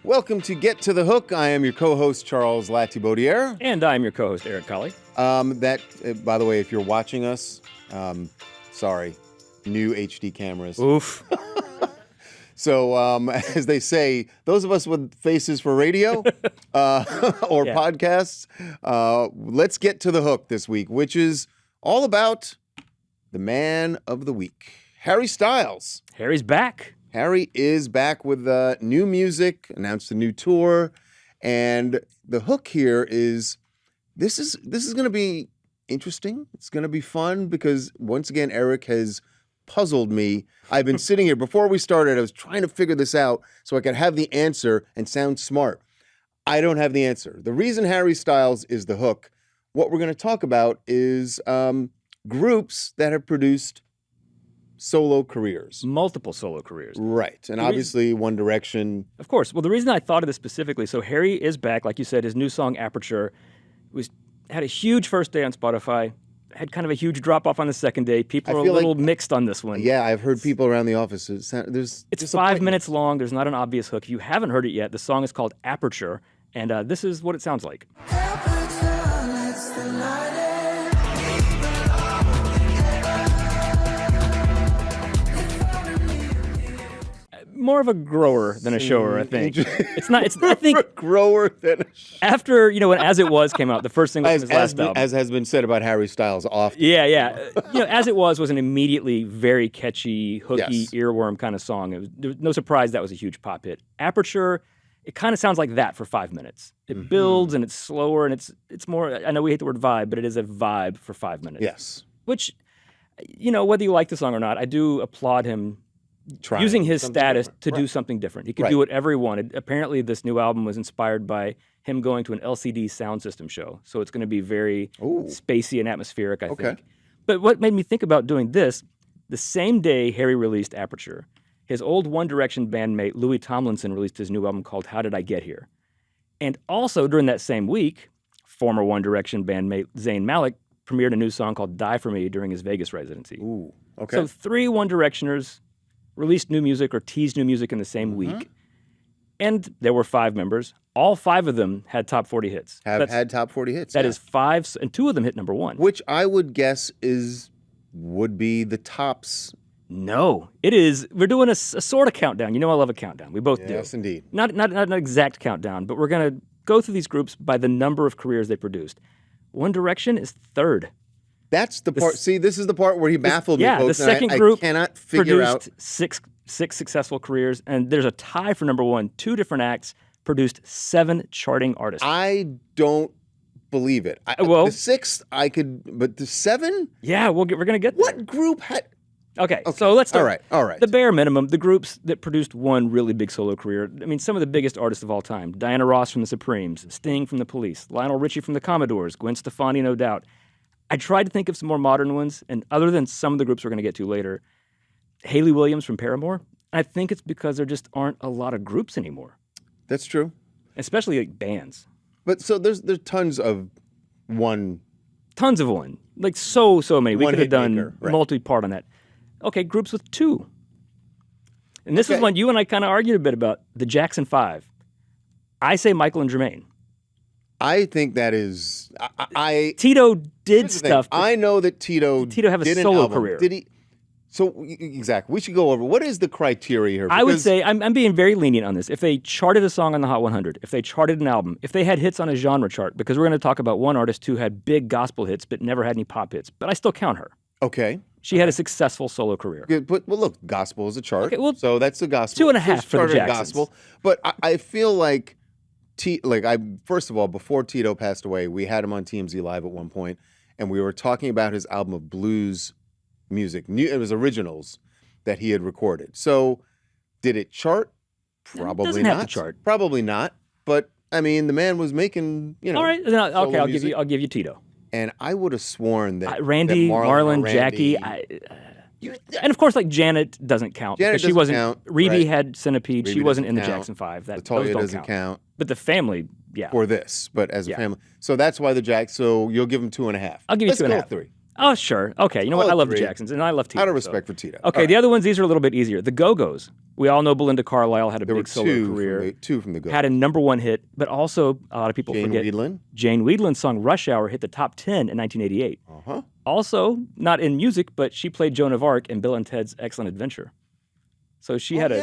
Welcome to Get to the Hook. I am your co-host, Charles Latibeaudiere. And I'm your co-host, Eric Colley. By the way, if you're watching us, sorry, new HD cameras. Oof. So, as they say, those of us with faces for radio or podcasts, let's get to the hook this week, which is all about the man of the week, Harry Styles. Harry's back. Harry is back with new music, announced a new tour, and the hook here is this is going to be interesting. It's going to be fun because once again Eric has puzzled me. I've been sitting here before we started. I was trying to figure this out so I could have the answer and sound smart. I don't have the answer. The reason Harry Styles is the hook, what we're going to talk about is groups that have produced solo careers. Multiple solo careers. Right. And obviously One Direction. Of course. Well, the reason I thought of this specifically, so Harry is back, like you said, his new song, Aperture, had a huge first day on Spotify, had kind of a huge drop-off on the second day. People are a little mixed on this one. Yeah, I've heard people around the office. It's 5 minutes long. There's not an obvious hook. If you haven't heard it yet, the song is called Aperture, and this is what it sounds like. More of a grower than a shower, I think. I think a grower than a shower. After, when As It Was came out, the first single from his last album. As has been said about Harry Styles often. Yeah. As It Was an immediately very catchy, hooky, earworm kind of song. There was no surprise that was a huge pop hit. Aperture, it kind of sounds like that for 5 minutes. It builds and it's slower and it's more, I know we hate the word vibe, but it is a vibe for 5 minutes. Yes. Which, whether you like the song or not, I do applaud him using his status to do something different. He could do whatever he wanted. Apparently, this new album was inspired by him going to an LCD sound system show. So it's going to be very spacey and atmospheric, I think. But what made me think about doing this, the same day Harry released Aperture, his old One Direction bandmate, Louis Tomlinson, released his new album called How Did I Get Here? And also during that same week, former One Direction bandmate Zayn Malik premiered a new song called Die For Me during his Vegas residency. Ooh, okay. So 3 One Directioners released new music or teased new music in the same week. And there were 5 members. All 5 of them had top 40 hits. Had top 40 hits. That is 5, and 2 of them hit number 1. Which I would guess would be the tops. No, it is. We're doing a sort of countdown. I love a countdown. We both do. Yes, indeed. Not an exact countdown, but we're going to go through these groups by the number of careers they produced. One Direction is 3rd. That's the part. See, this is the part where he baffled me, folks. The second group I cannot figure out. Produced six successful careers, and there's a tie for number 1. 2 different acts produced 7 charting artists. I don't believe it. The 6th, I could, but the 7? Yeah, we're going to get there. What group had... Okay, so let's start. All right. The bare minimum, the groups that produced one really big solo career. I mean, some of the biggest artists of all time. Diana Ross from the Supremes, Sting from the Police, Lionel Richie from the Commodores, Gwen Stefani, no doubt. I tried to think of some more modern ones, and other than some of the groups we're going to get to later, Hayley Williams from Paramore, I think it's because there just aren't a lot of groups anymore. That's true. Especially like bands. But so there's tons of one. Tons of one. Like so many. We could have done right. multi-part on that. Okay, groups with 2. And this is one you and I kind of argued a bit about, the Jackson 5. I say Michael and Jermaine. I think that is... Tito did stuff. I know that Tito have a solo career. Did he? So, exactly. We should go over, what is the criteria here? I would say, I'm being very lenient on this. If they charted a song on the Hot 100, if they charted an album, if they had hits on a genre chart, because we're going to talk about one artist who had big gospel hits but never had any pop hits, but I still count her. Okay. She had a successful solo career. But look, gospel is a chart. Okay, well, so that's the gospel. 2.5 for the Jacksons. Gospel. But I feel like... first of all, before Tito passed away, we had him on TMZ Live at one point, and we were talking about his album of blues music. It was originals that he had recorded. So, did it chart? Probably it doesn't not. Have to chart. Probably not. But I mean, the man was making, All right. Okay, I'll give you Tito. And I would have sworn that Randy, that Marlon, Jackie. And of course, like Janet doesn't count. Janet because she wasn't. Count, Rebe right. had Centipede. Rebe she wasn't in the count. Jackson 5. Latoya doesn't count. But the family, yeah. For this, but as a family. So that's why the Jack. So you'll give him 2.5. I'll give you 2.5. Let's go 3. Oh, sure. Okay, you know what? I'll I love the agree. Jacksons, and I love Tito. Out of respect for Tito. Okay, the other ones, these are a little bit easier. The Go-Go's. We all know Belinda Carlisle had a There were big solo career. two from the Go. Had a #1 hit, but also a lot of people Jane forget. Wiedlin. Jane Wiedlin's song "Rush Hour" hit the top 10 in 1988. Uh-huh. Also, not in music, but she played Joan of Arc in Bill and Ted's Excellent Adventure. So she had an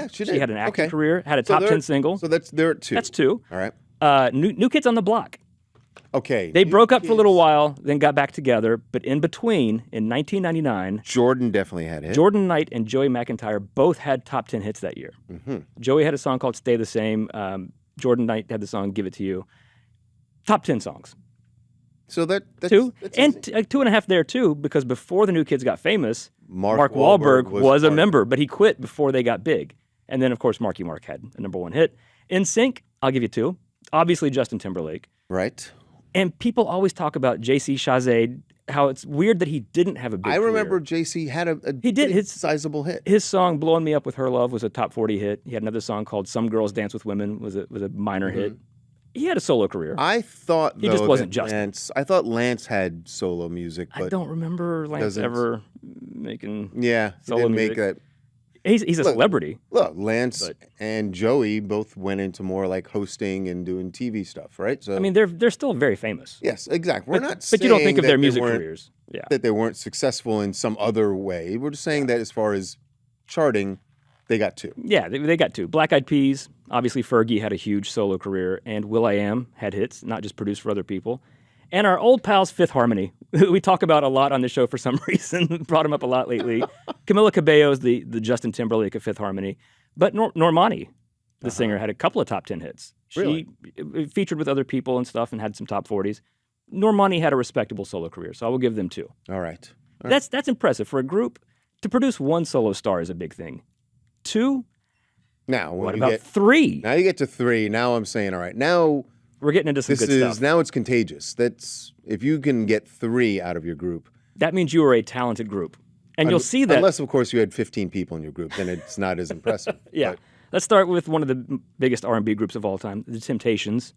acting career, had a top 10 single. So they're at 2. That's 2. All right. New Kids on the Block. Okay. They broke up for a little while, then got back together. But in between, in 1999, Jordan definitely had it. Jordan Knight and Joey McIntyre both had top 10 hits that year. Mm-hmm. Joey had a song called "Stay the Same." Jordan Knight had the song "Give It to You." Top 10 songs. So that's 2. That's and easy. 2.5 there too, because before the New Kids got famous, Mark Wahlberg was a part- member, but he quit before they got big. And then, of course, Marky Mark had a #1 hit. NSYNC, I'll give you 2. Obviously, Justin Timberlake. Right. And people always talk about J.C. Chazé, how it's weird that he didn't have a big I remember career. JC had a He did. pretty sizable hit. His song "Blowing Me Up with Her Love" was a top 40 hit. He had another song called "Some Girls Dance with Women" was a minor hit. He had a solo career. I thought He just though, wasn't that Justin. Lance. I thought Lance had solo music, but I don't remember Lance doesn't- ever making. yeah, he Solo didn't music. make that. He's a Look, celebrity. Look, Lance But- and Joey both went into more like hosting and doing TV stuff, right? So I mean, they're still very famous. yes, exactly. We're not But you don't think saying of their that they music weren't- careers. Yeah. that they weren't successful in some other way. We're just saying that as far as charting, they got 2. Yeah, they got 2. Black Eyed Peas, obviously Fergie had a huge solo career, and will.i.am had hits, not just produced for other people. And our old pals, Fifth Harmony, who we talk about a lot on the show for some reason, brought him up a lot lately. Camila Cabello's the Justin Timberlake of Fifth Harmony. But Normani, the singer, had a couple of top 10 hits. Really? She featured with other people and stuff and had some top 40s. Normani had a respectable solo career, so I will give them 2. All right. That's impressive. For a group, to produce 1 solo star is a big thing. 2, Now, when what you about get 3? now you get to 3. Now I'm saying, all right. Now We're getting into some this good is stuff. now it's contagious. That's if you can get 3 out of your group. That means you are a talented group. And you'll see that. Unless, of course, you had 15 people in your group, then it's not as impressive. Yeah. But Let's start with one of the biggest R&B groups of all time, The Temptations.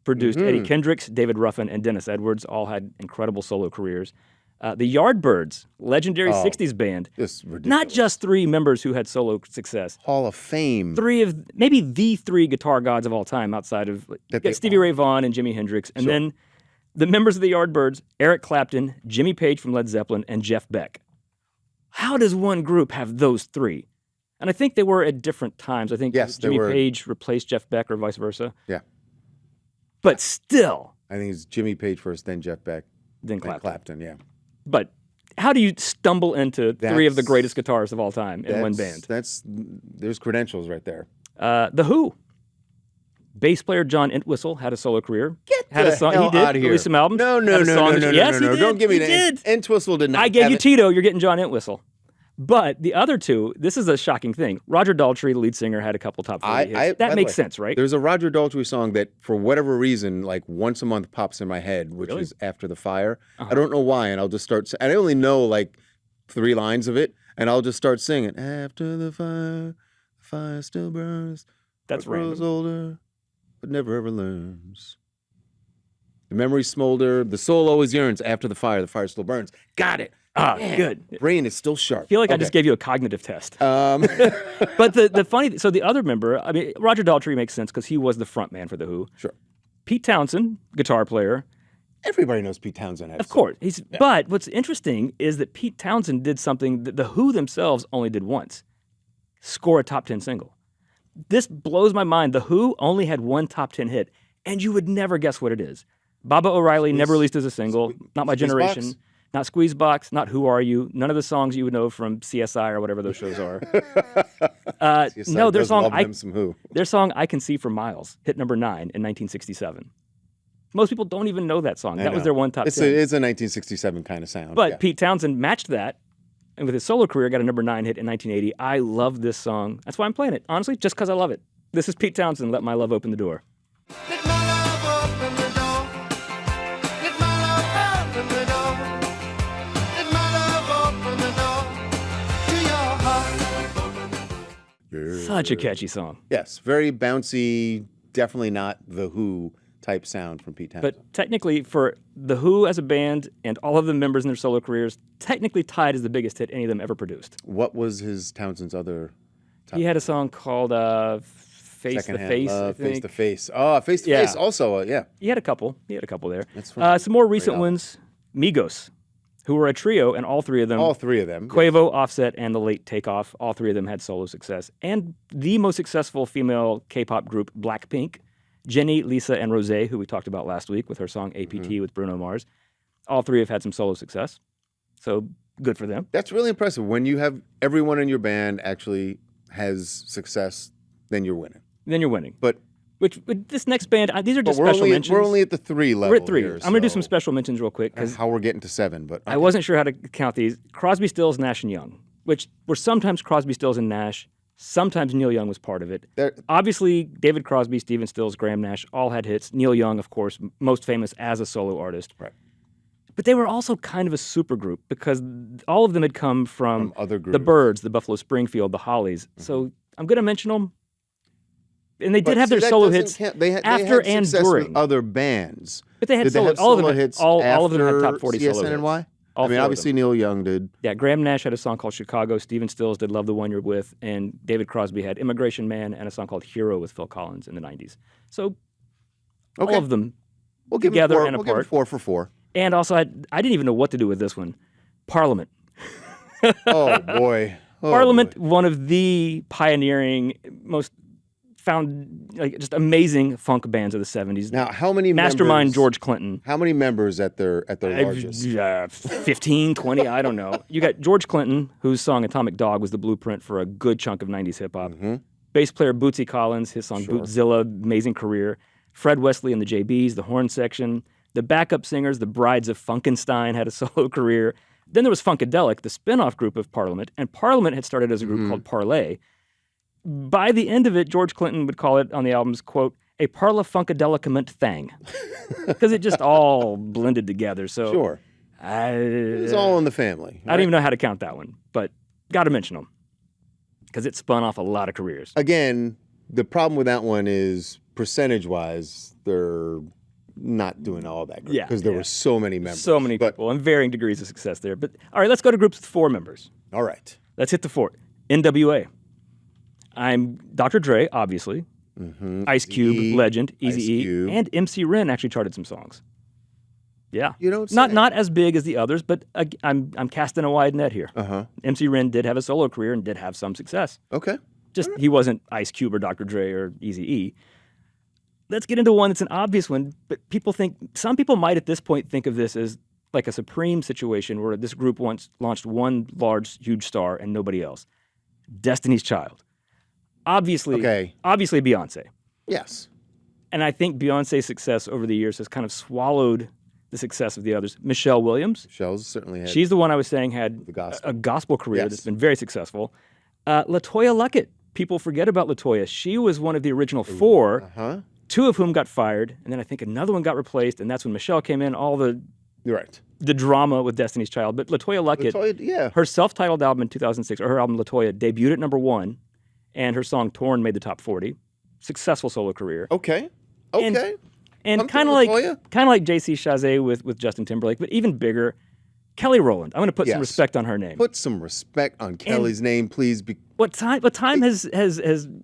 Produced Mm-hmm. Eddie Kendricks, David Ruffin, and Dennis Edwards. All had incredible solo careers. The Yardbirds, legendary 60s band. just ridiculous. Not just 3 members who had solo success. Hall of Fame. 3 of maybe the 3 guitar gods of all time outside of That you they got Stevie Ray Vaughan and Jimi Hendrix. And Sure. then the members of the Yardbirds, Eric Clapton, Jimmy Page from Led Zeppelin, and Jeff Beck. How does one group have those 3? And I think they were at different times. I think Yes, they Jimmy were. Page replaced Jeff Beck or vice versa. Yeah. But still, I think it's Jimmy Page first, then Jeff Beck, then then Clapton. Clapton. Yeah. But how do you stumble into 3 of the That's- greatest guitarists of all time in one band? There's credentials right there. The Who. Bass player John Entwistle had a solo career. Had the a song. hell He did outta here. release some albums. No, Had a song that- Yes, he did. Don't give me He that. did. Entwistle did not. I gave have you it. Tito. You're getting John Entwistle. But the other 2, this is a shocking thing. Roger Daltrey, the lead singer, had a couple top 40 hits. by That the makes way, sense, right? There's a Roger Daltrey song that, for whatever reason, like once a month pops in my head, which Really? is After the Fire. Uh-huh. I don't know why, and I'll just start. And I only know like 3 lines of it, and I'll just start singing. After the fire still burns. That's but grows random. older, but never ever learns. The memories smolder. The soul always yearns. After the fire still burns. Got it. Good. Brain is still sharp. I feel like I just gave you a cognitive test. Um, But the funny, so the other member, I mean, Roger Daltrey makes sense because he was the front man for The Who. sure. Pete Townsend, guitar player, Everybody knows Pete Townsend has. of course. But what's interesting is that Pete Townsend did something that The Who themselves only did once: score a top 10 single. This blows my mind. The Who only had 1 top 10 hit, and you would never guess what it is. Baba O'Reilly never released as a single. Not My Generation. Squeezebox? Not Squeezebox. Not Who Are You. None of the songs you would know from CSI or whatever those shows are. CSI No, their does song love them some Who. Their song "I Can See for Miles" hit number 9 in 1967. Most people don't even know that song. I That was know. their 1 top It's 10. a 1967 kind of sound. But yeah. Pete Townsend matched that, and with his solo career, got a number 9 hit in 1980. I love this song. That's why I'm playing it. Honestly, just because I love it. This is Pete Townsend. Let My Love Open the Door. Let my love open the door. Let my love open the door. Let my love open the door to your heart. Yeah. Such a catchy song. Yes, very bouncy. Definitely not the Who type sound from Pete Townsend. But technically, for The Who as a band and all of the members in their solo careers, technically tied as the biggest hit any of them ever produced. What was Townsend's other? He had a song called Face to Face, I think. Face to Face. Oh, Face to Face also, yeah. He had a couple there. That's from some more recent ones, Migos, who were a trio, and all three of them, Quavo, Offset, and the late Takeoff, all three of them had solo success. And the most successful female K-pop group, Blackpink, Jennie, Lisa, and Rosé, who we talked about last week with her song APT with Bruno Mars. All three have had some solo success. So good for them. That's really impressive. When you have everyone in your band actually has success, then you're winning. But with this next band, these are just special mentions. We're only at the 3 level. We're at 3. Here, I'm going to do some special mentions real quick. That's how we're getting to 7. But okay. I wasn't sure how to count these. Crosby, Stills, Nash, and Young, which were sometimes Crosby, Stills, and Nash. Sometimes Neil Young was part of it. Obviously, David Crosby, Stephen Stills, Graham Nash all had hits. Neil Young, of course, most famous as a solo artist. Right. But they were also kind of a supergroup because all of them had come from other groups. The Byrds, the Buffalo Springfield, the Hollies. Mm-hmm. So I'm going to mention them. And they did have their solo hits after and during with other bands. But they had solo hits. All of them had top 40 solo hits. CSNNY? I mean, obviously Neil Young did. Yeah, Graham Nash had a song called Chicago. Stephen Stills did Love the One You're With. And David Crosby had Immigration Man and a song called Hero with Phil Collins in the 90s. So all of them together and apart. We'll give them 4 for 4. And also, I didn't even know what to do with this one. Parliament. Oh, boy. Parliament, one of the pioneering, most just amazing funk bands of the 70s. Now, how many Mastermind George Clinton. How many members at their largest? 15, 20, I don't know. You got George Clinton, whose song Atomic Dog was the blueprint for a good chunk of 90s hip-hop. Mm-hmm. Bass player Bootsy Collins, his song Bootzilla, amazing career. Fred Wesley and the JBs, the horn section. The backup singers, the Brides of Funkenstein, had a solo career. Then there was Funkadelic, the spin-off group of Parliament, and Parliament had started as a group called Parlay. By the end of it, George Clinton would call it on the albums, quote, a Parla Funkadelicament thing. Because it just all blended together. So sure. It's all in the family. Right? I don't even know how to count that one, but got to mention them. Because it spun off a lot of careers. Again, the problem with that one is percentage-wise, they're not doing all that great. Because there were so many members. So many people and varying degrees of success there. But all right, let's go to groups with 4 members. All right. Let's hit the 4. NWA. I'm Dr. Dre, obviously. Mm-hmm. Ice Cube, legend, Eazy-E, and MC Ren actually charted some songs. Yeah, you don't say. Not as big as the others, but I'm casting a wide net here. MC Ren did have a solo career and did have some success. Okay, just he wasn't Ice Cube or Dr. Dre or Eazy-E. Let's get into one that's an obvious one, but some people might at this point think of this as like a Supreme situation where this group once launched one large, huge star and nobody else. Destiny's Child. Obviously Beyonce. Yes. And I think Beyonce's success over the years has kind of swallowed the success of the others. Michelle Williams. Michelle's certainly had. She's the one I was saying had a gospel career that's been very successful. LaToya Luckett. People forget about LaToya. She was one of the original 4, 2 of whom got fired, and then I think another one got replaced, and that's when Michelle came in, all the drama with Destiny's Child. But LaToya Luckett, her self-titled album in 2006, or her album LaToya, debuted at number 1. And her song "Torn" made the top 40. Successful solo career. Okay. And kind of like J.C. Chazé with Justin Timberlake, but even bigger, Kelly Rowland. I'm going to put some respect on her name. Put some respect on Kelly's name, please. What time has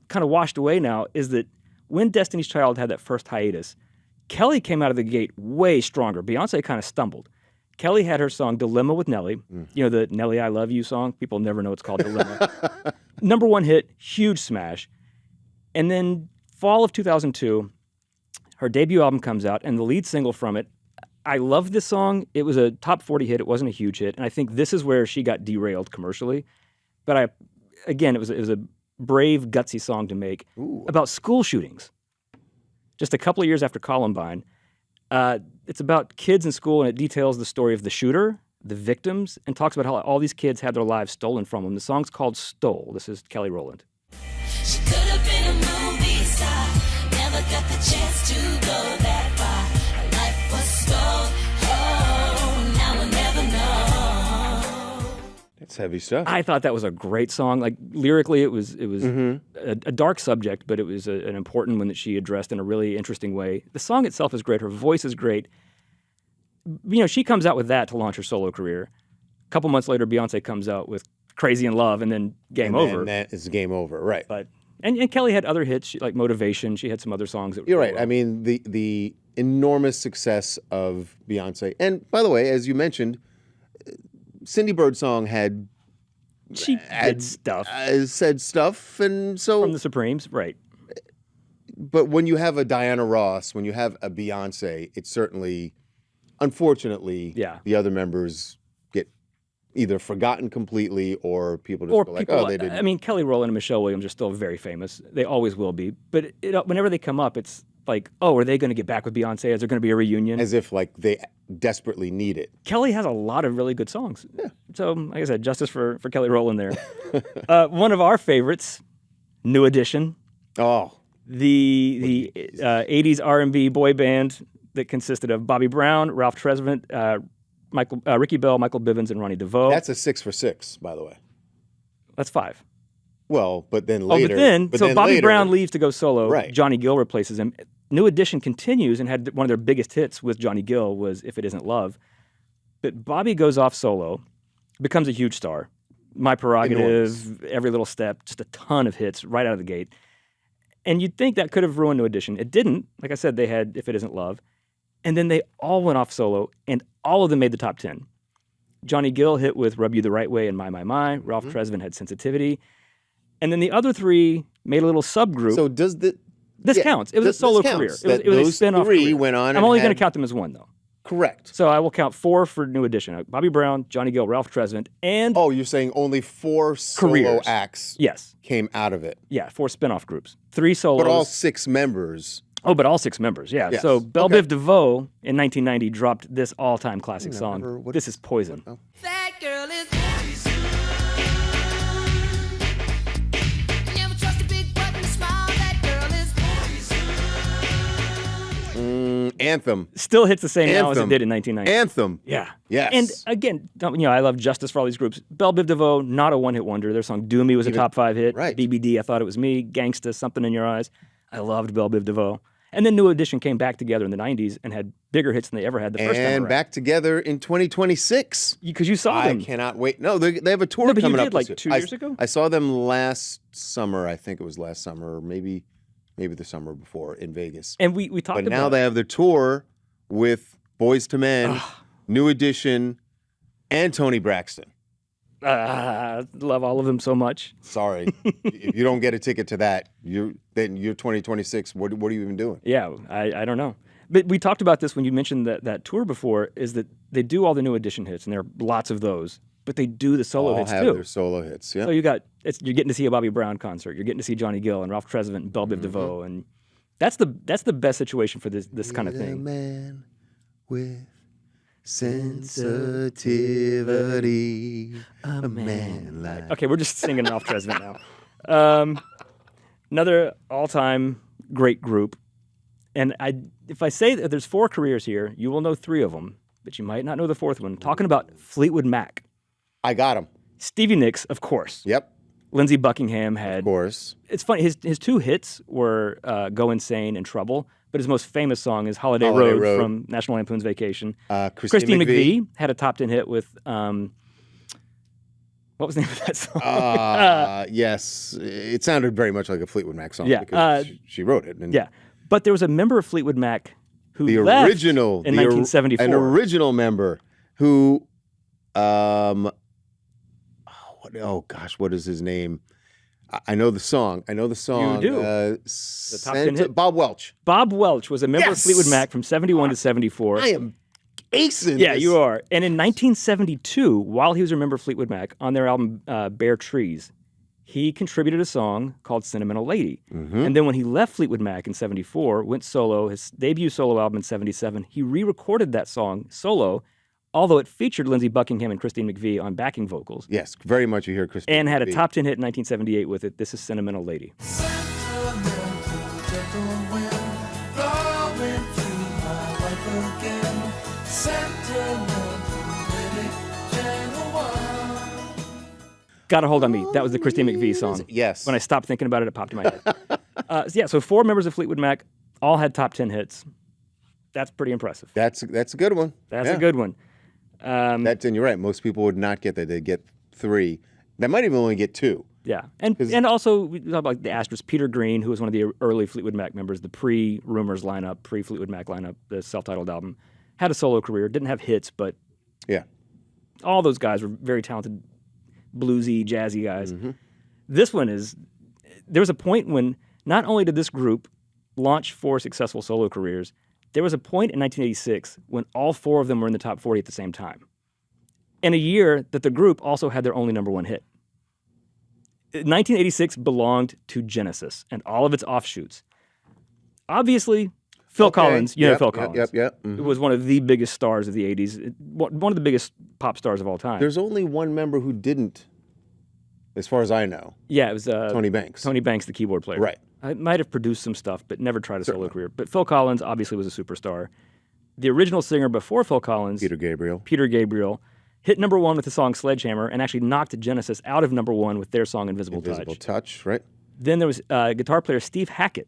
kind of washed away now is that when Destiny's Child had that first hiatus, Kelly came out of the gate way stronger. Beyonce kind of stumbled. Kelly had her song Dilemma with Nelly. You know, the Nelly I Love You song? People never know it's called Dilemma. Number 1 hit, huge smash. And then fall of 2002, her debut album comes out, and the lead single from it, I love this song. It was a top 40 hit. It wasn't a huge hit. And I think this is where she got derailed commercially. But it was a brave, gutsy song to make about school shootings. Just a couple of years after Columbine. It's about kids in school, and it details the story of the shooter, the victims, and talks about how all these kids had their lives stolen from them. The song's called Stole. This is Kelly Rowland. She could have been a movie star, never got the chance to go that far. Her life was stole, now we'll never know. It's heavy stuff. I thought that was a great song. Like lyrically, it was Mm-hmm. a dark subject, but it was an important one that she addressed in a really interesting way. The song itself is great. Her voice is great. She comes out with that to launch her solo career. A couple months later, Beyonce comes out with Crazy in Love, and then Game Over. And that is game over, right? But and Kelly had other hits like Motivation. She had some other songs. That You're were right. I mean, the enormous success of Beyonce, and by the way, as you mentioned, Cindy Birdsong she did stuff said stuff, and so from the Supremes, right? But when you have a Diana Ross, when you have a Beyonce, it's certainly, unfortunately, the other members get either forgotten completely or people just go like, oh, they didn't. I mean, Kelly Rowland and Michelle Williams are still very famous. They always will be. But whenever they come up, it's like, oh, are they going to get back with Beyonce? Is there going to be a reunion? As if like they desperately need it. Kelly has a lot of really good songs. Yeah. So, like I said, justice for Kelly Rowland there. One of our favorites, New Edition. Oh. The 80s R&B boy band that consisted of Bobby Brown, Ralph Tresvant, Ricky Bell, Michael Bivins, and Ronnie DeVoe. That's a 6 for 6, by the way. That's 5. Well, but then later. So Bobby Brown leaves to go solo. Right. Johnny Gill replaces him. New Edition continues and had one of their biggest hits with Johnny Gill was If It Isn't Love. But Bobby goes off solo, becomes a huge star. My Prerogative, Enormous. Every Little Step, just a ton of hits right out of the gate. And you'd think that could have ruined New Edition. It didn't. Like I said, they had If It Isn't Love. And then they all went off solo, and all of them made the top 10. Johnny Gill hit with Rub You the Right Way and My. Ralph Tresvant had Sensitivity. And then the other three made a little subgroup. So does This counts. It was a solo career. It was a spin-off career. Went on. I'm only going to count them as one, though. Correct. So I will count 4 for New Edition. Bobby Brown, Johnny Gill, Ralph Tresvant, and... Oh, you're saying only 4 solo careers. acts came out of it. Yeah, 4 spin-off groups. 3 solos. But all 6 members. Oh, but all 6 members, yeah. Yes. So Belle Biv DeVoe in 1990 dropped this all-time classic song. This is Poison. Oh. That girl is poison. Never trust a big button smile. That girl is poison. Anthem. Still hits the same now as it did in 1990. Anthem. Yeah. Yes. And again, I love justice for all these groups. Belle Biv DeVoe, not a one-hit wonder. Their song Do Me was a top 5 hit. Right. BBD, I Thought It Was Me. Gangsta, Something in Your Eyes. I loved Belle Biv DeVoe. And then New Edition came back together in the 90s and had bigger hits than they ever had the first time around. And back together in 2026. Because you saw them. I cannot wait. No, they have a tour No, but coming you up. did like this 2 year. years ago? I saw them last summer. I think it was last summer, or maybe the summer before in Vegas. And we talked But about now they have their tour with Boyz II Men, New Edition, and Toni Braxton. Love all of them so much. Sorry, if you don't get a ticket to that, you're 2026. What are you even doing? Yeah, I don't know. But we talked about this when you mentioned that tour before, is that they do all the New Edition hits, and there are lots of those, but they do the solo hits have too. their solo hits, yeah. So you're getting to see a Bobby Brown concert, you're getting to see Johnny Gill and Ralph Tresvant and Belle Biv DeVoe, and that's the best situation for this kind of A thing. man with sensitivity, a man like... Okay, we're just singing Ralph Tresvant now. Another all-time great group. And if I say that there's 4 careers here, you will know 3 of them, but you might not know the 4th one. Talking about Fleetwood Mac. I got him. Stevie Nicks, of course. Yep, Lindsey Buckingham had... of course. It's funny, his 2 hits were Go Insane and Trouble, but his most famous song is Holiday Holiday Road Road. from National Lampoon's Vacation. Christine McVie. had a top 10 hit with... what was the name of that song? Yes, it sounded very much like a Fleetwood Mac song Yeah, because she wrote it. And Yeah, but there was a member of Fleetwood Mac who the left original in 1974. an original member who, what is his name? I know the song. You do. The top 10 hit? Bob Welch. Bob Welch was a member of Yes! Fleetwood Mac from 71 to 74. I am acing. Yeah, this. you are. And in 1972, while he was a member of Fleetwood Mac, on their album Bare Trees, he contributed a song called Sentimental Lady. Mm-hmm. And then when he left Fleetwood Mac in 74, went solo, his debut solo album in 77, he re-recorded that song solo, although it featured Lindsey Buckingham and Christine McVie on backing vocals, Yes, very much you hear Christine. and had a McVie. top 10 hit in 1978 with it. This is Sentimental Lady. Got a Hold on Me. That was the Christine McVie song. Yes. When I stopped thinking about it, it popped in my head. So 4 members of Fleetwood Mac all had top 10 hits. That's pretty impressive. That's a good one. That's a good one. And you're right. Most people would not get that. They'd get 3. They might even only get 2. Yeah, and also we talk about the Asterisk. Peter Green, who was one of the early Fleetwood Mac members, the pre-Rumors lineup, pre-Fleetwood Mac lineup, the self-titled album, had a solo career. Didn't have hits, but Yeah. all those guys were very talented, bluesy, jazzy guys. Mm-hmm. This one is. There was a point when not only did this group launch 4 successful solo careers, there was a point in 1986 when all 4 of them were in the top 40 at the same time. In a year that the group also had their only number 1 hit. 1986 belonged to Genesis and all of its offshoots. Obviously, Phil Collins, you know Phil Collins. Yep. It was one of the biggest stars of the 80s, one of the biggest pop stars of all time. There's only one member who didn't, as far as I know. Yeah, it was Tony Banks. Tony Banks, the keyboard player. Right. I might have produced some stuff, but never tried a solo career. But Phil Collins obviously was a superstar. The original singer before Phil Collins, Peter Gabriel, hit number 1 with the song Sledgehammer and actually knocked Genesis out of number 1 with their song Invisible Touch, right? Then there was guitar player Steve Hackett.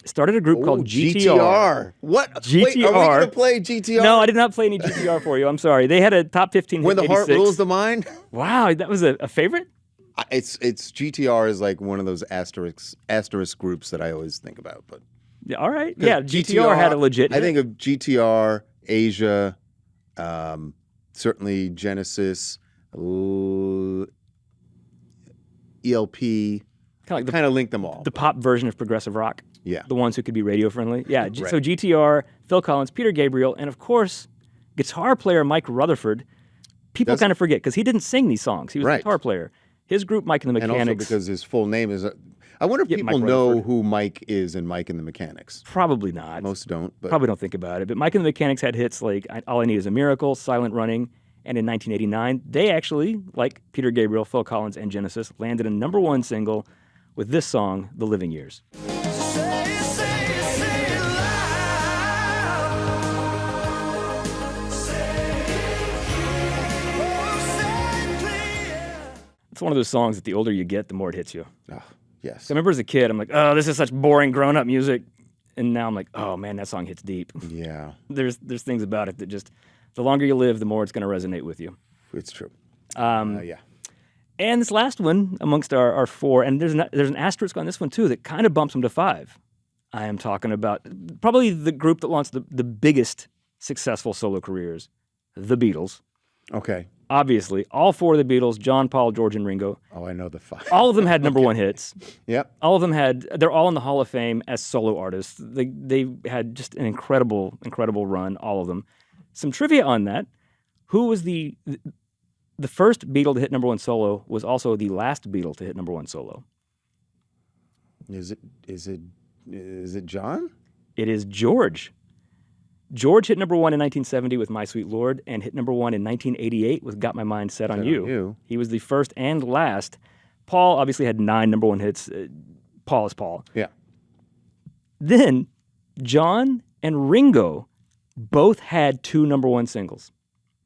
Started a group called GTR. What? GTR. Wait, are we going to play GTR? No, I did not play any GTR for you. I'm sorry. They had a top 15 hit When the in Heart 86. Rules the Mind? Wow, that was a favorite? It's GTR is like one of those asterisk groups that I always think about. But Yeah, all right. Yeah, GTR had a legit hit. I think of GTR, Asia, certainly Genesis, ELP. Kind of link them all. The pop version of progressive rock. Yeah. The ones who could be radio friendly. Yeah. Right. So GTR, Phil Collins, Peter Gabriel, and of course, guitar player Mike Rutherford. People kind of forget because he didn't sing these songs. He was a guitar player. His group, Mike and the Mechanics. And also because his full name is. I wonder if people Mike know Rutherford. who Mike is in Mike and the Mechanics. Probably not. Most don't. But Probably don't think about it. But Mike and the Mechanics had hits like All I Need Is a Miracle, Silent Running, and in 1989, they actually, like Peter Gabriel, Phil Collins, and Genesis, landed a number 1 single with this song, The Living Years. It's one of those songs that the older you get, the more it hits you. Oh, yes. So I remember as a kid, I'm like, oh, this is such boring grown-up music. And now I'm like, oh, man, that song hits deep. Yeah. There's things about it that just, the longer you live, the more it's going to resonate with you. It's true. Yeah. And this last one amongst our 4, and there's an asterisk on this one too that kind of bumps them to 5. I am talking about probably the group that launched the biggest successful solo careers, the Beatles. Okay. Obviously, all 4 of the Beatles, John, Paul, George, and Ringo. Oh, I know the 5. All of them had number 1 hits. Yep. All of them they're all in the Hall of Fame as solo artists. They had just an incredible run, all of them. Some trivia on that. Who was the first Beatle to hit number 1 solo was also the last Beatle to hit number 1 solo. Is it John? It is George. George hit number 1 in 1970 with My Sweet Lord and hit number 1 in 1988 with Got My Mind Set on You. He was the first and last. Paul obviously had 9 number 1 hits. Paul is Paul. Yeah. Then John and Ringo both had 2 number 1 singles.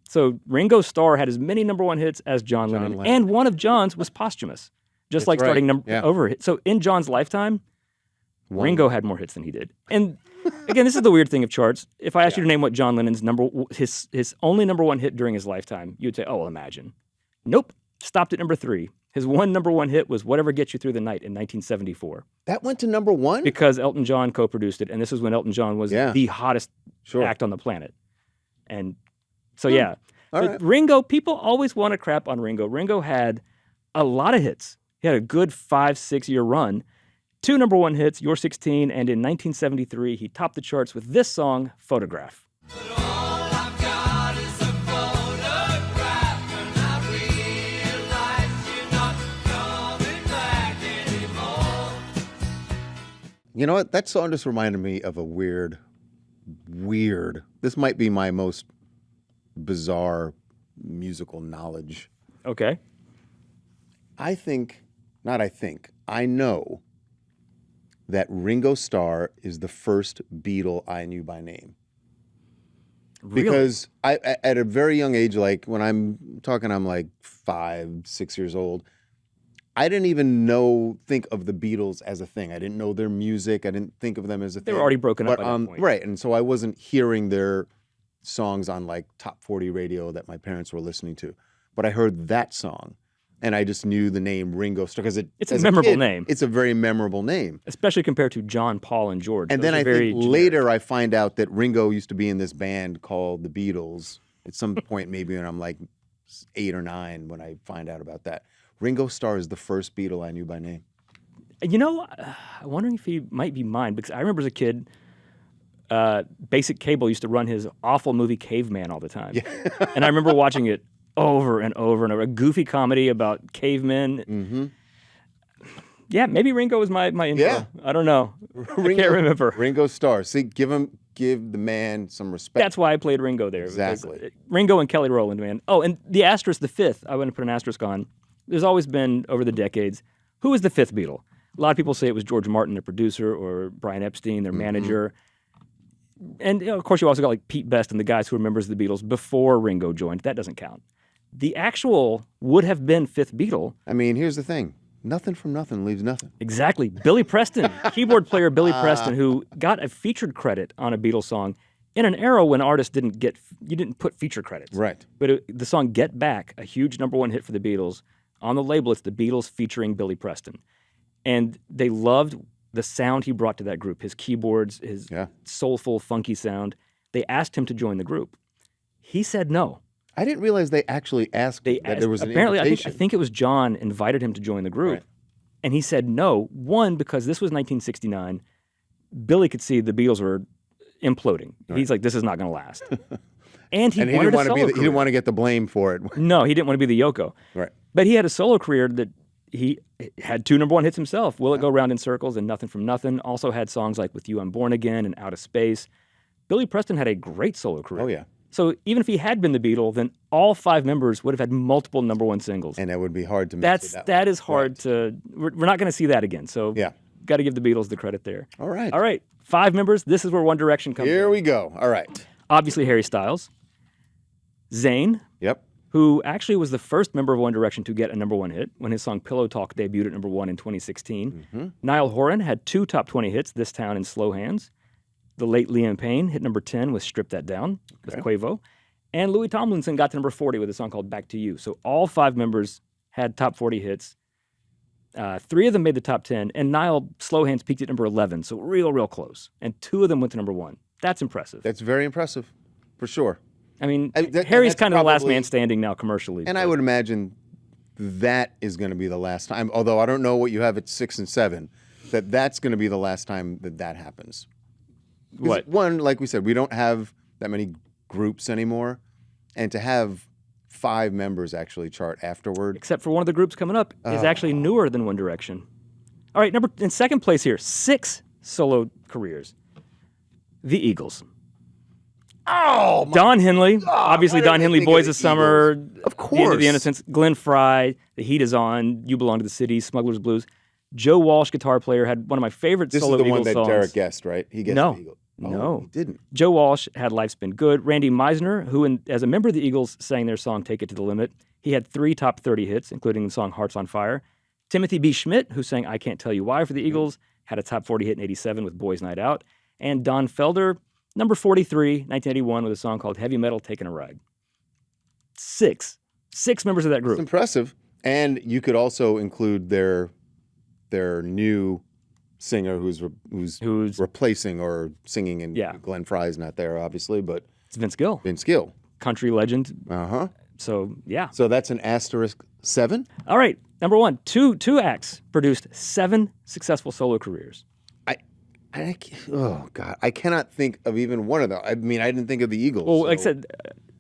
So Ringo's star had as many number 1 hits as John Lennon. And one of John's was posthumous, just like starting over hit. So in John's lifetime, Ringo had more hits than he did. And again, this is the weird thing of charts. If I asked you to name what John Lennon's his only number 1 hit during his lifetime, you'd say, oh, well, Imagine. Nope. Stopped at number 3. His one number 1 hit was Whatever Gets You Through the Night in 1974. That went to number 1? Because Elton John co-produced it, and this is when Elton John was the hottest act on the planet. And so, yeah. But right. Ringo, people always want to crap on Ringo. Ringo had a lot of hits. He had a good 5-6 year run. 2 number 1 hits, You're 16, and in 1973, he topped the charts with this song, Photograph. You know what? That song just reminded me of a weird, this might be my most bizarre musical knowledge. Okay. I know that Ringo Starr is the first Beatle I knew by name. Because at a very young age, like when I'm talking, I'm like 5, 6 years old. I didn't even think of the Beatles as a thing. I didn't know their music. I didn't think of them as a thing. They were already broken up by that point. Right, and so I wasn't hearing their songs on like top 40 radio that my parents were listening to. But I heard that song, and I just knew the name Ringo Starr because it's a memorable name. It's a very memorable name, especially compared to John, Paul, and George. And Those then I very think generic. later I find out that Ringo used to be in this band called the Beatles. At some point, maybe when I'm like 8 or 9, when I find out about that. Ringo Starr is the first Beatle I knew by name. You know, I'm wondering if he might be mine, because I remember as a kid, Basic Cable used to run his awful movie Caveman all the time. Yeah. And I remember watching it over and over and over. A goofy comedy about cavemen. Mm-hmm. Yeah, maybe Ringo was my intro. Yeah. I don't know. I can't remember. Ringo Starr. See, give the man some respect. That's why I played Ringo there. Exactly. Ringo and Kelly Rowland, man. Oh, and the asterisk, the fifth, I want to put an asterisk on. There's always been, over the decades, who was the fifth Beatle? A lot of people say it was George Martin, their producer, or Brian Epstein, their manager. And of course, you also got like Pete Best and the guys who were members of the Beatles before Ringo joined. That doesn't count. The actual would have been fifth Beatle. I mean, here's the thing. Nothing from nothing leaves nothing. Exactly. Billy Preston, keyboard player Billy Preston, who got a featured credit on a Beatles song in an era when artists you didn't put feature credits. Right. But the song Get Back, a huge #1 hit for the Beatles, on the label, it's the Beatles featuring Billy Preston. And they loved the sound he brought to that group, his keyboards, his soulful, funky sound. They asked him to join the group. He said no. I didn't realize they actually asked that there was an apparently, invitation. I think it was John invited him to join the group. Right. And he said no. One, because this was 1969. Billy could see the Beatles were imploding. Right. He's like, this is not going to last. And he didn't want to he didn't want to get the blame for it. No, he didn't want to be the Yoko. Right. But he had a solo career that he had 2 #1 hits himself. Will It Go Round in Circles and Nothing from Nothing. Also had songs like With You I'm Born Again and Out of Space. Billy Preston had a great solo career. Oh, yeah. So even if he had been the Beatle, then all 5 members would have had multiple #1 singles. And that would be hard to mix it up. That is hard to... We're not going to see that again. So got to give the Beatles the credit there. All right. All right. 5 members. This is where One Direction comes in. Here we go. All right. Obviously Harry Styles. Zayn. Yep. Who actually was the first member of One Direction to get a #1 hit when his song Pillow Talk debuted at #1 in 2016. Mm-hmm. Niall Horan had 2 top 20 hits, This Town and Slow Hands. The late Liam Payne hit #10 with Strip That Down with Quavo. And Louis Tomlinson got to #40 with a song called Back to You. So all 5 members had top 40 hits. 3 of them made the top 10, and Niall Slow Hands peaked at #11, so real close. And 2 of them went to #1. That's impressive. That's very impressive, for sure. I mean, Harry's kind of the last man standing now commercially. And I would imagine that is going to be the last time, although I don't know what you have at 6 and 7, that's going to be the last time that happens. What? One, like we said, we don't have that many groups anymore, and to have 5 members actually chart afterward. Except for one of the groups coming up is actually newer than One Direction. All right, in second place here, 6 solo careers. The Eagles. Oh, Don Henley, obviously Don Henley, Boys of Summer, of course. The End of the Innocents, Glenn Frey, The Heat Is On, You Belong to the City, Smuggler's Blues. Joe Walsh, guitar player, had one of my favorite solo Eagles songs. This is the one that Derek guessed, right? He guessed the Eagles. No, he didn't. Joe Walsh had Life's Been Good. Randy Meisner, who as a member of the Eagles sang their song Take It to the Limit. He had 3 top 30 hits, including the song Hearts on Fire. Timothy B. Schmidt, who sang I Can't Tell You Why for the Eagles, had a top 40 hit in 87 with Boys Night Out. And Don Felder, number 43, 1981, with a song called Heavy Metal Taking a Ride. 6 members of that group. It's impressive. And you could also include their new singer who's replacing or singing, and Glenn Frey's not there, obviously, but it's Vince Gill. Vince Gill. Country legend. Uh-huh. So, yeah. So that's an asterisk 7? All right. Number 1, two acts produced 7 successful solo careers. Oh, God. I cannot think of even one of them. I mean, I didn't think of the Eagles. Well, like I said,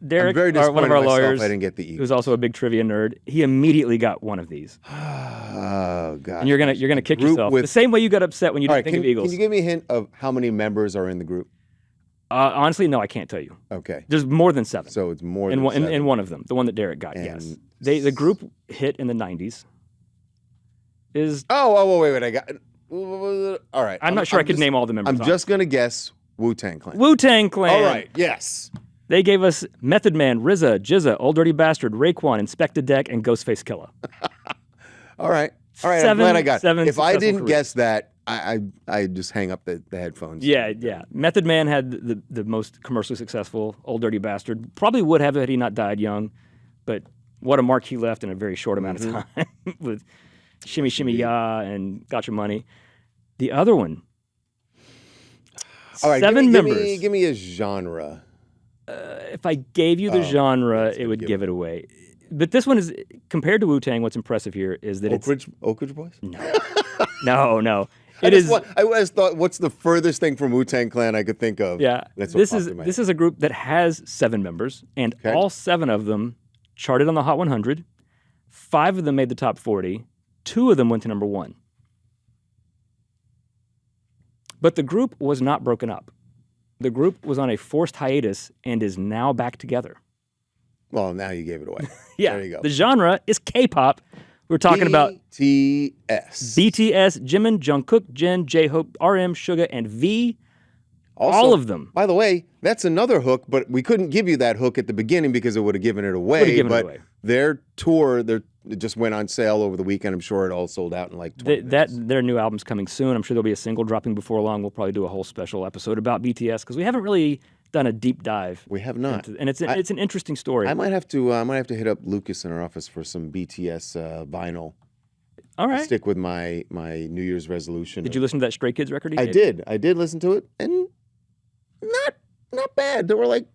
Derek, one of our lawyers, I didn't get the Eagles. Who's also a big trivia nerd, he immediately got one of these. Oh, God. And you're gonna kick yourself. The same way you got upset when you didn't think of Eagles. Can you give me a hint of how many members are in the group? Honestly, no, I can't tell you. Okay. There's more than 7. So it's more than 7. In one of them, the one that Derek got, yes. The group hit in the 90s is... Oh, wait, I got... All right. I'm not sure I could name all the members. I'm just going to guess Wu-Tang Clan. Wu-Tang Clan. All right, yes. They gave us Method Man, RZA, GZA, Old Dirty Bastard, Raekwon, Inspector Deck, and Ghostface Killer. All right. I'm glad I got it. If I didn't guess that, I just hang up the headphones. Yeah. Method Man had the most commercially successful. Old Dirty Bastard probably would have had he not died young, but what a mark he left in a very short amount of time with Shimmy Shimmy Ya and Gotcha Money. The other one. All right, 7 members. Give me a genre. If I gave you the genre, it would give it away. But this one is, compared to Wu-Tang, what's impressive here is that Oak Ridge Boys? No. I always thought, what's the furthest thing from Wu-Tang Clan I could think of? Yeah. This is a group that has 7 members, and all 7 of them charted on the Hot 100. 5 of them made the top 40. 2 of them went to number 1. But the group was not broken up. The group was on a forced hiatus and is now back together. Well, now you gave it away. Yeah. There you go. The genre is K-pop. We're talking about BTS, Jimin, Jungkook, Jin, J-Hope, RM, Suga, and V. Also, all of them. By the way, that's another hook, but we couldn't give you that hook at the beginning because it would have given it away. Their tour, it just went on sale over the weekend. I'm sure it all sold out in like 20 minutes. Their new album's coming soon. I'm sure there'll be a single dropping before long. We'll probably do a whole special episode about BTS because we haven't really done a deep dive. We have not, and it's an interesting story. I might have to hit up Lucas in our office for some BTS vinyl. All right. Stick with my New Year's resolution. Did you listen to that Stray Kids record? I did listen to it, and not bad. There were like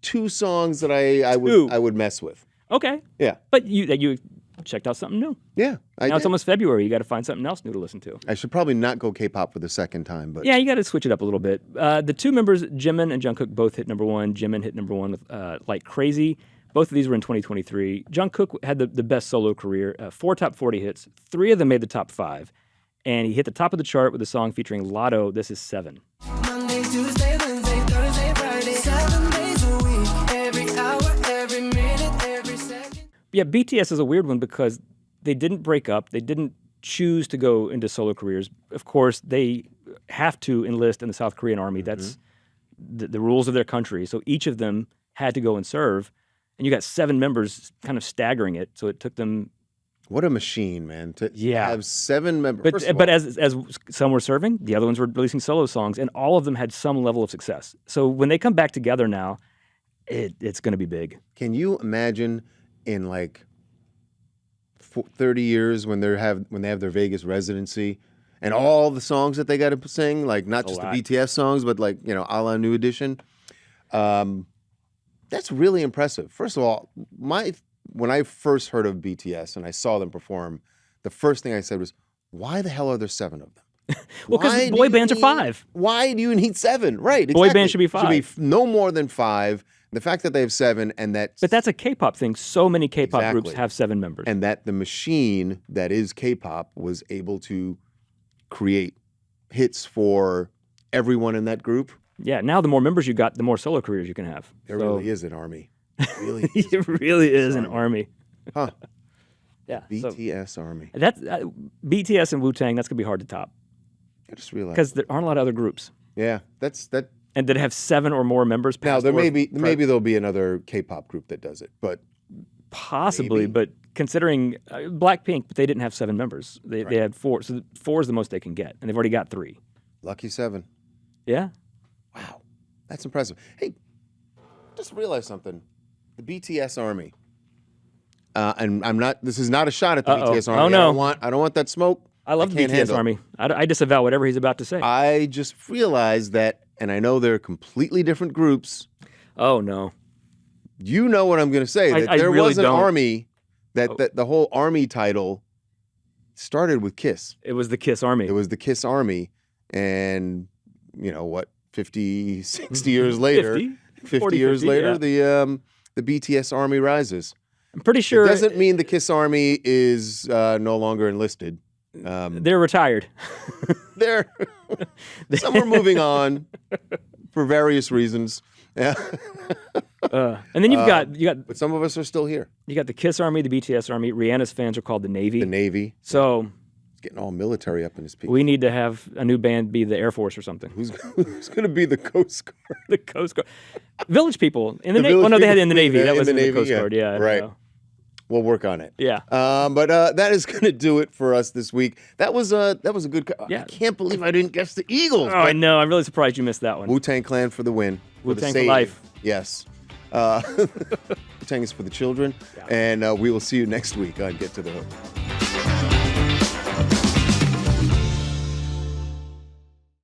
2 songs that I would mess with. Okay. Yeah. But you checked out something new. Yeah. Now it's almost February. You got to find something else new to listen to. I should probably not go K-pop for the second time, but yeah, you got to switch it up a little bit. The 2 members, Jimin and Jungkook, both hit number 1. Jimin hit number 1 with Like Crazy. Both of these were in 2023. Jungkook had the best solo career, 4 top 40 hits. 3 of them made the top 5. And he hit the top of the chart with a song featuring Lotto, This Is 7. Monday, Tuesday, Wednesday, Thursday, Friday, 7 days a week, every hour, every minute, every second. Yeah, BTS is a weird one because they didn't break up. They didn't choose to go into solo careers. Of course, they have to enlist in the South Korean army. That's the rules of their country. So each of them had to go and serve. And you got 7 members kind of staggering it. So it took them... What a machine, man! To have 7 members. But as some were serving, the other ones were releasing solo songs, and all of them had some level of success. So when they come back together now, it's going to be big. Can you imagine in like 30 years when they have their Vegas residency and all the songs that they got to sing, like not just the BTS songs, but like a la New Edition? That's really impressive. First of all, when I first heard of BTS and I saw them perform, the first thing I said was, why the hell are there 7 of them? Well, because boy bands are 5. Why do you need 7? Right, exactly. Boy bands should be 5. Should be no more than 5. The fact that they have 7 and that... But that's a K-pop thing. So many K-pop groups have 7 members. And that the machine that is K-pop was able to create hits for everyone in that group. Yeah, now the more members you got, the more solo careers you can have. There really is an army. It really is an army. Huh. Yeah. BTS army. That's BTS and Wu-Tang, that's going to be hard to top. I just realized. Because there aren't a lot of other groups. Yeah, that's that. And that have 7 or more members. Now, maybe there'll be another K-pop group that does it, but... Possibly, maybe. But considering Blackpink, but they didn't have 7 members. They had 4, so 4 is the most they can get, and they've already got 3. Lucky 7. Yeah. Wow, that's impressive. Hey, just realized something. The BTS army. And I'm not. This is not a shot at the BTS army. Oh no! I don't want that smoke. I love the BTS army. I disavow whatever he's about to say. I just realized that, and I know they're completely different groups. Oh no! You know what I'm going to say? That there really was an don't. army that the whole army title started with Kiss. It was the Kiss Army. It was the Kiss Army, and 50, 60 years later, 50 years later, the BTS army rises. I'm pretty sure it doesn't mean the Kiss Army is no longer enlisted. They're retired. Some are moving on for various reasons. Yeah. And then you got, but some of us are still here. You got the Kiss Army, the BTS Army. Rihanna's fans are called the Navy. The Navy. So getting all military up in his piece. We need to have a new band be the Air Force or something. Who's going to be the Coast Guard? The Coast Guard. Village people in the Navy. Village Well, no, they had it in the people, Navy. yeah, That in was the in the Navy, Coast yeah. Guard. Yeah. Right. no. We'll work on it. Yeah. But that is going to do it for us this week. That was a good. Yeah. I can't believe I didn't guess the Eagles. Oh, I know. I'm really surprised you missed that one. Wu-Tang Clan for the win. Wu-Tang for save. life. Yes. Wu-Tang is for the children. Yeah. And we will see you next week on Get to the Hook.